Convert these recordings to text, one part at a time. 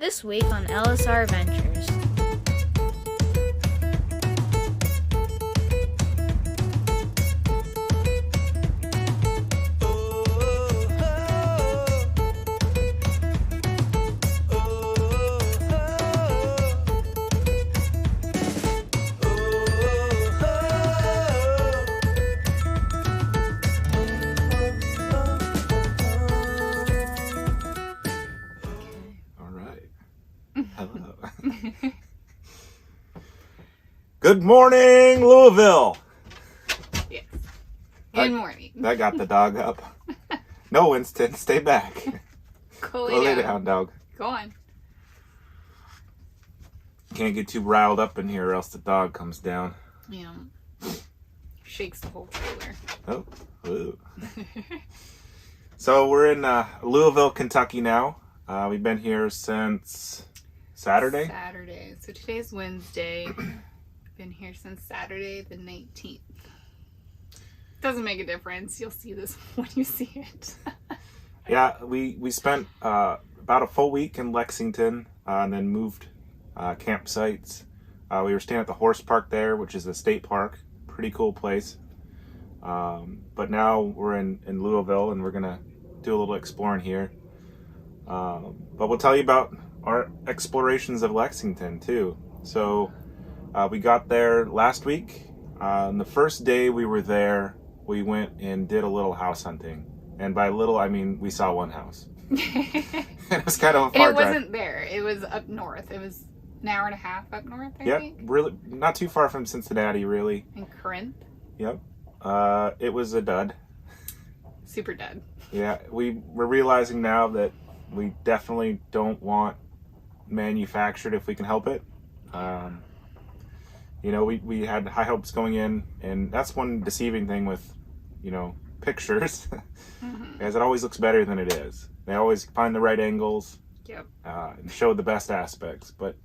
This week on Ellessare Adventures. Hello. Good morning, Louisville. Yes. Good morning. That got the dog up. No, Winston, stay back. Go lay down, dog. Go on. Can't get too riled up in here or else the dog comes down. Yeah. Shakes the whole trailer. Oh, ooh. So we're in Louisville, Kentucky now. We've been here since Saturday. So today's Wednesday. Been here since Saturday the 19th. Doesn't make a difference. You'll see this when you see it. Yeah, we spent about a full week in Lexington and then moved campsites. We were staying at the horse park there, which is a state park. Pretty cool place. But now we're in Louisville and we're going to do a little exploring here. But we'll tell you about our explorations of Lexington too. So we got there last week. On the first day we were there, we went and did a little house hunting. And by little, I mean we saw one house. It was kind of a far And it drive. wasn't there. It was up north. It was an hour and a half up north, I Yep, think. really not too far from Cincinnati, really. In Corinth. Yep. It was a dud. Super dead. Yeah, we're realizing now that we definitely don't want manufactured if we can help it. You know, we had high hopes going in, and that's one deceiving thing with, you know, pictures. As it always looks better than it is. They always find the right angles. Yep. And show the best aspects. But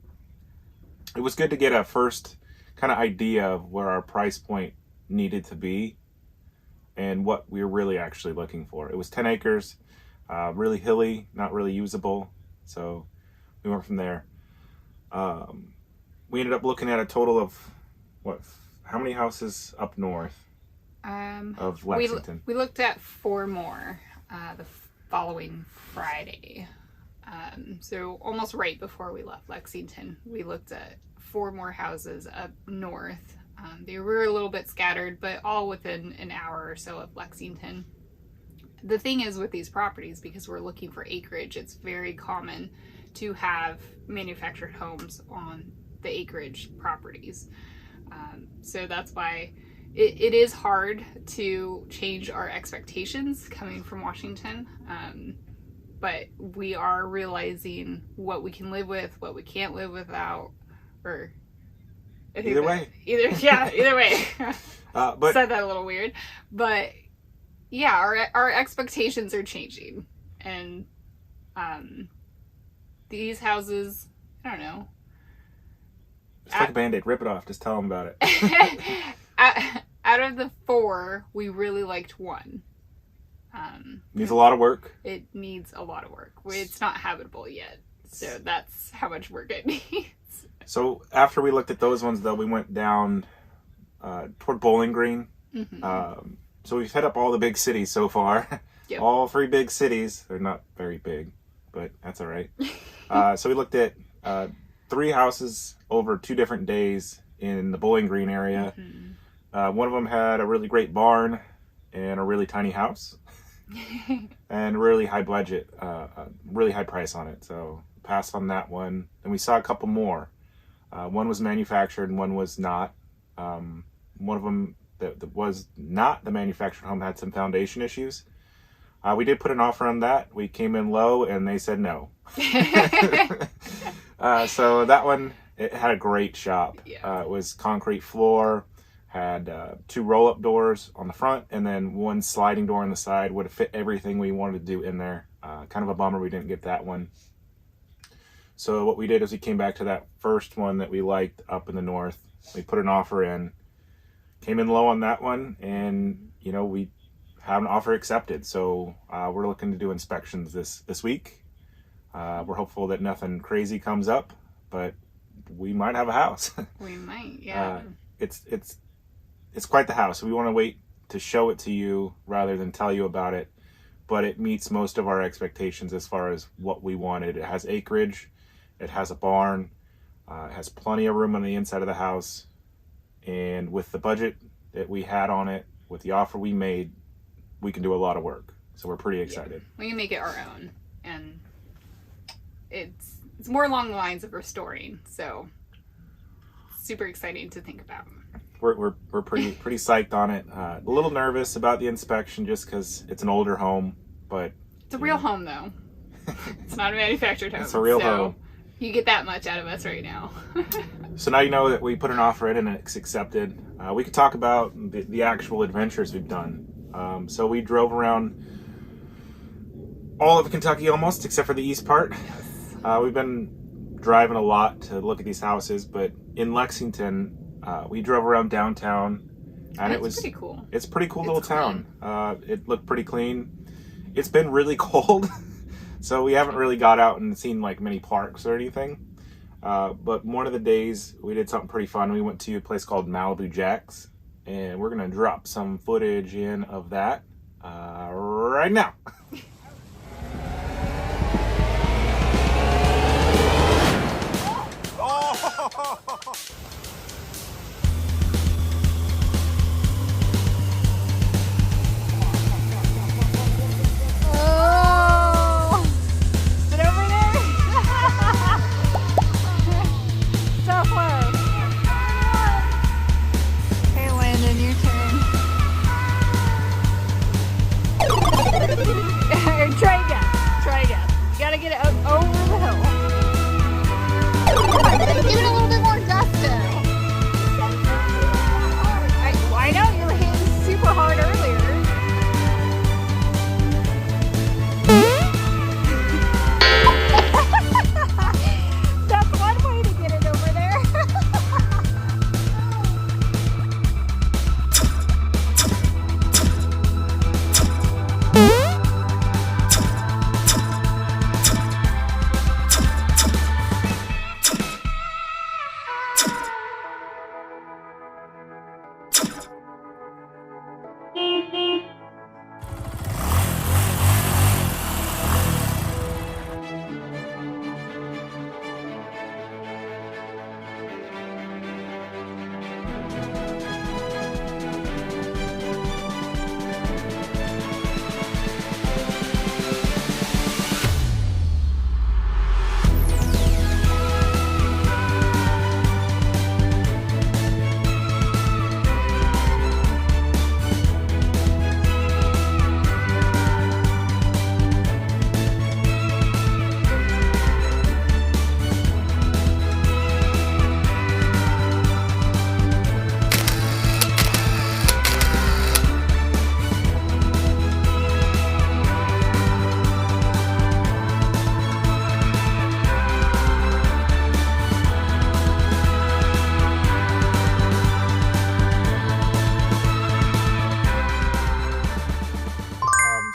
it was good to get a first kind of idea of where our price point needed to be and what we were really actually looking for. It was 10 acres, really hilly, not really usable. So we went from there. We ended up looking at a total of, how many houses up north of Lexington? We looked at 4 more the following Friday. So almost right before we left Lexington, we looked at 4 more houses up north. They were a little bit scattered, but all within an hour or so of Lexington. The thing is with these properties, because we're looking for acreage, it's very common to have manufactured homes on the acreage properties. So that's why it is hard to change our expectations coming from Washington. But we are realizing what we can live with, what we can't live without, or Either way. Either way. But Said that a little weird, but yeah, our expectations are changing, and these houses, I don't know. just like a Band-Aid, rip it off. Just tell them about it. Out of the 4, we really liked one. Needs a lot of work. It needs a lot of work. It's not habitable yet, so that's how much work it needs. So after we looked at those ones, though, we went down toward Bowling Green. So we've hit up all the big cities so far. Yep. All 3 big cities. They're not very big, but that's all right. So we looked at 3 houses over 2 different days in the Bowling Green area. One of them had a really great barn and a really tiny house. And really high budget, really high price on it. So passed on that one. And we saw a couple more. One was manufactured and one was not. One of them that was not the manufactured home had some foundation issues. We did put an offer on that. We came in low and they said no. So that one, it had a great shop. Yeah. It was concrete floor, had 2 roll-up doors on the front, and then 1 sliding door on the side. Would have fit everything we wanted to do in there. Kind of a bummer we didn't get that one. So what we did is we came back to that first one that we liked up in the north. We put an offer in, came in low on that one, and you know, we have an offer accepted. So we're looking to do inspections this week. We're hopeful that nothing crazy comes up, but we might have a house. We might, yeah. It's quite the house. We want to wait to show it to you rather than tell you about it, but it meets most of our expectations as far as what we wanted. It has acreage, it has a barn, it has plenty of room on the inside of the house, and with the budget that we had on it, with the offer we made, we can do a lot of work. So we're pretty excited. We can make it our own, and it's more along the lines of restoring, so super exciting to think about. We're pretty psyched on it. A little nervous about the inspection just because it's an older home, but it's a real home though. It's not a manufactured home. It's a real home. You get that much out of us right now. So now you know that we put an offer in and it's accepted. We could talk about the actual adventures we've done. So we drove around all of Kentucky almost, except for the east part. We've been driving a lot to look at these houses, but in Lexington, we drove around downtown, and it was pretty cool. It's a pretty cool little town. It looked pretty clean. It's been really cold, so we haven't really got out and seen like many parks or anything. But one of the days we did something pretty fun. We went to a place called Malibu Jack's, and we're gonna drop some footage in of that right now.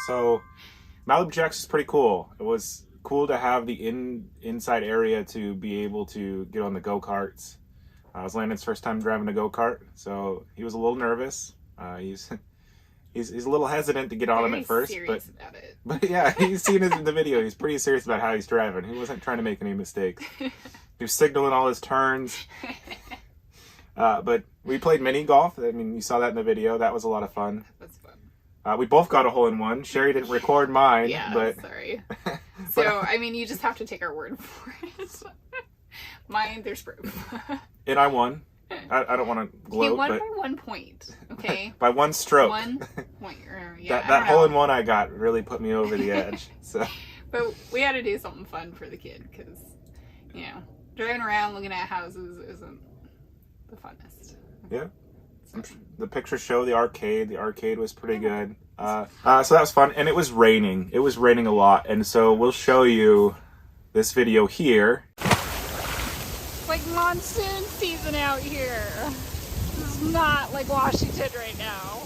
So Malibu Jack's is pretty cool. It was cool to have the inside area to be able to get on the go-karts. It was Landon's first time driving a go-kart, so he was a little nervous. He's a little hesitant to get on them at first, but yeah, he's seen it in the video. He's pretty serious about how he's driving. He wasn't trying to make any mistakes. He was signaling all his turns. But we played mini golf. I mean, you saw that in the video. That was a lot of fun. That's fun. We both got a hole-in-one. Sherry didn't record mine. Yeah, but... sorry. So, I mean, you just have to take our word for it. Mine, there's proof. And I won. I don't want to gloat, he won but... by 1 point, okay? By one stroke. 1 point. Yeah, that hole-in-one I got really put me over the edge. So. But we had to do something fun for the kid, because, you know, driving around looking at houses isn't the funnest. Yeah. The pictures show the arcade. The arcade was pretty good. So that was fun. And it was raining. It was raining a lot. And so we'll show you this video here. It's like monsoon season out here. This is not like Washington right now.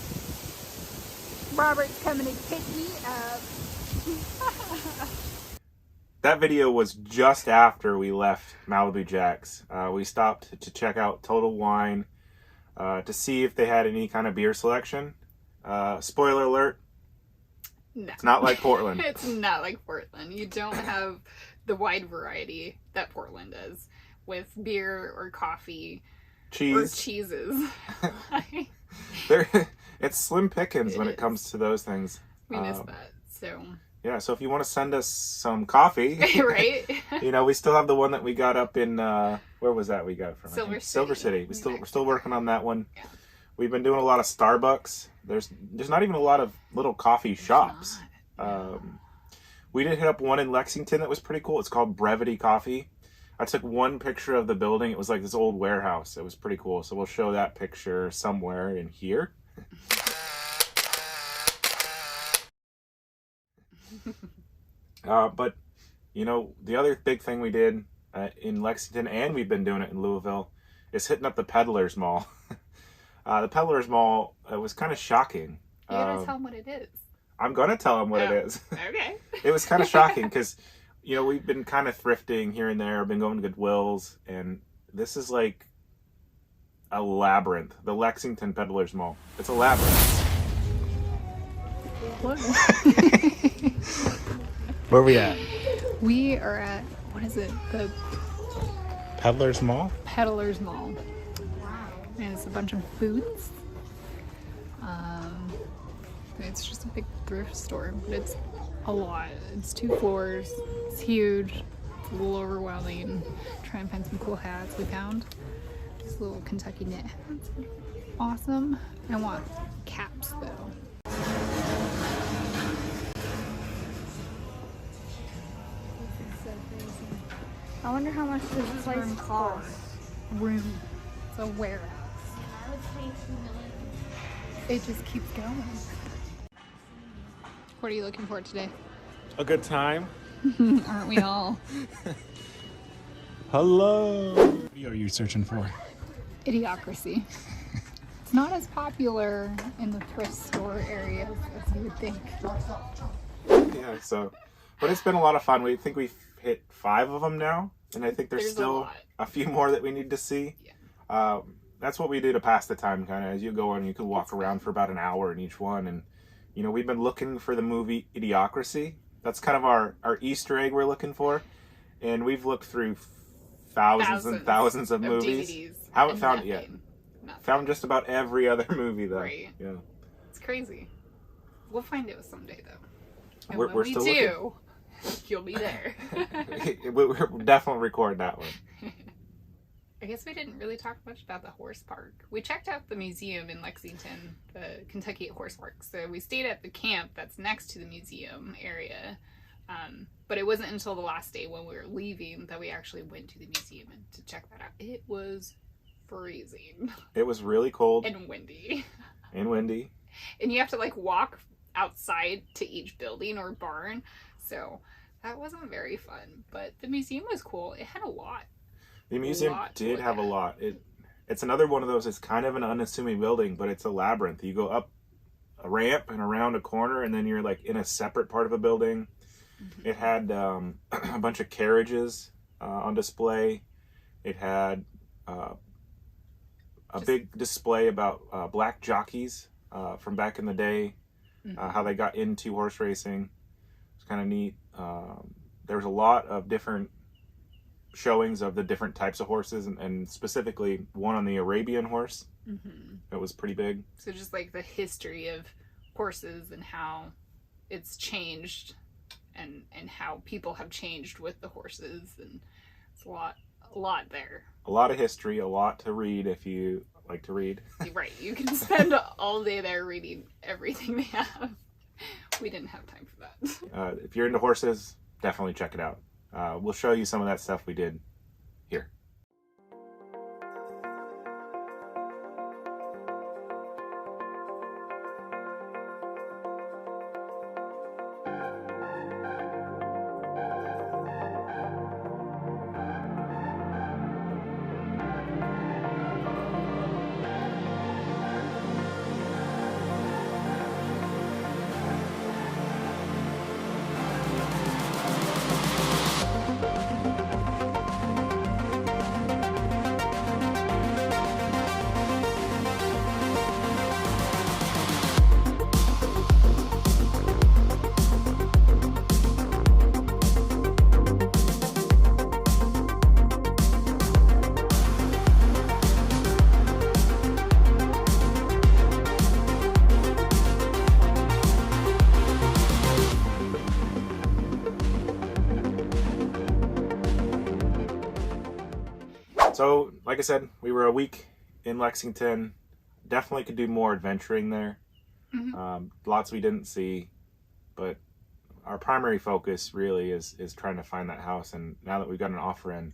Robert's coming to pick me up. that video was just after we left Malibu Jack's. We stopped to check out Total Wine to see if they had any kind of beer selection. Spoiler alert, No. it's not like Portland. It's not like Portland. You don't have the wide variety that Portland does with beer or coffee or cheeses. It's slim pickings when it comes to those things. We miss that. So yeah, so if you want to send us some coffee, right? We still have the one that we got up in where was that we got it from? Silver City. We're still working on that one. Yeah. We've been doing a lot of Starbucks. There's not even a lot of little coffee shops. We did hit up one in Lexington that was pretty cool. It's called Brevity Coffee. I took one picture of the building. It was like this old warehouse. It was pretty cool. So we'll show that picture somewhere in here. But the other big thing we did in Lexington, and we've been doing it in Louisville, is hitting up the Peddlers Mall. The Peddlers Mall was kind of shocking. You gotta tell them what it is. I'm gonna tell them what it is. Okay. It was kind of shocking because we've been kind of thrifting here and there, been going to Goodwill's, and this is like a labyrinth. The Lexington Peddlers Mall. It's a labyrinth. What? Where are we at? We are at, what is it? The Peddlers Mall? Peddlers Mall. And it's a bunch of booths. It's just a big thrift store, but it's a lot. It's 2 floors. It's huge. It's a little overwhelming. Try and find some cool hats we found. Just little Kentucky knit hats. Awesome. I want caps though. I wonder how much this place costs. Room. It's a warehouse. I would say $2 million. It just keeps going. What are you looking for today? A good time. Aren't we all? Hello. What are you searching for? Idiocracy. It's not as popular in the thrift store areas as you would think. Yeah, but it's been a lot of fun. We think we've hit 5 of them now, and I think there's still a few more that we need to see. Yeah. That's what we do to pass the time, kind of. As you go in, you can walk around for about an hour in each one, and we've been looking for the movie Idiocracy. That's kind of our Easter egg we're looking for, and we've looked through thousands and thousands of movies. DVDs. Haven't found it yet. Nothing. Found just about every other movie though. Right. Yeah. It's crazy. We'll find it someday though. And We're when still we looking. do, you'll be there. We'll definitely record that one. I guess we didn't really talk much about the horse park. We checked out the museum in Lexington, the Kentucky Horse Park. So we stayed at the camp that's next to the museum area. But it wasn't until the last day when we were leaving that we actually went to the museum and to check that out. It was freezing. It was really cold. And windy. And windy. And you have to walk outside to each building or barn. So that wasn't very fun. But the museum was cool. It had a lot. The museum did have a lot. It's another one of those, it's kind of an unassuming building, but it's a labyrinth. You go up a ramp and around a corner, and then you're in a separate part of a building. Mm-hmm. It had a bunch of carriages on display. It had a big display about black jockeys from back in the day, how they got into horse racing. It's kind of neat. There was a lot of different showings of the different types of horses, and specifically one on the Arabian horse. It was pretty big. So just the history of horses and how it's changed and how people have changed with the horses, and it's a lot there. A lot of history, a lot to read if you like to read. Right, you can spend all day there reading everything they have. We didn't have time for that. If you're into horses, definitely check it out. We'll show you some of that stuff we did here. So, like I said, we were a week in Lexington. Definitely could do more adventuring there. Lots we didn't see, but our primary focus really is trying to find that house. And now that we've got an offer in,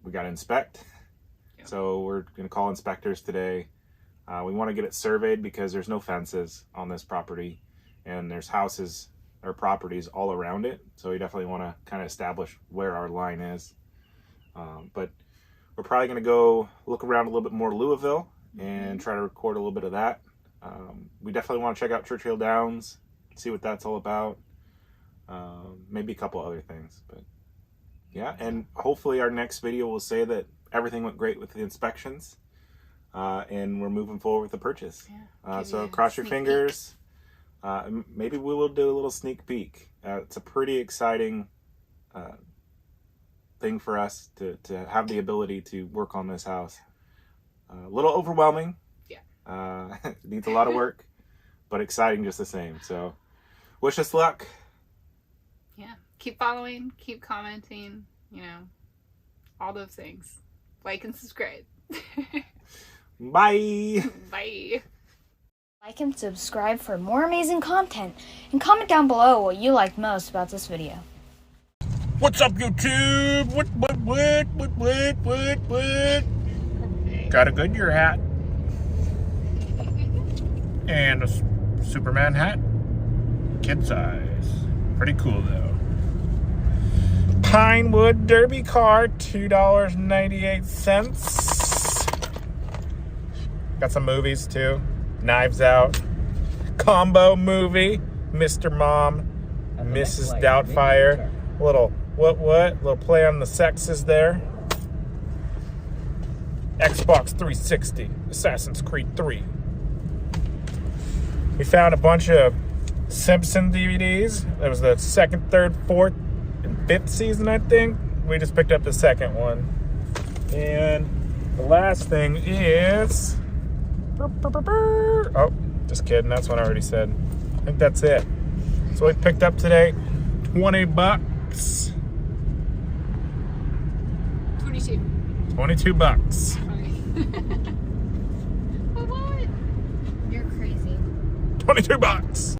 we got to inspect. Yep. So we're going to call inspectors today. We want to get it surveyed because there's no fences on this property, and there's houses or properties all around it. So we definitely want to kind of establish where our line is. But we're probably going to go look around a little bit more Louisville and try to record a little bit of that. We definitely want to check out Churchill Downs, see what that's all about. Maybe a couple other things, but yeah. And hopefully our next video will say that everything went great with the inspections, and we're moving forward with the purchase. Yeah, so cross your fingers. Maybe we will do a little sneak peek. It's a pretty exciting thing for us to have the ability to work on this house. A little overwhelming. Yeah. It needs a lot of work, but exciting just the same. So wish us luck. Yeah. Keep following, keep commenting, you know, all those things. Like and subscribe. Bye. Bye. Like and subscribe for more amazing content, and comment down below what you liked most about this video. What's up, YouTube? What? Got a Goodyear hat. And a Superman hat. Kid size. Pretty cool, though. Pinewood Derby car, $2.98. Got some movies, too. Knives Out. Combo movie. Mr. Mom. Mrs. Doubtfire. Little little play on the sexes there. Xbox 360, Assassin's Creed 3. We found a bunch of Simpsons Dvds. It was the 2nd, 3rd, 4th, and 5th season, I think. We just picked up the 2nd one. And the last thing is... Oh, just kidding. That's what I already said. I think that's it. So we picked up today, $20. 22 bucks. What? You're crazy. 22 bucks.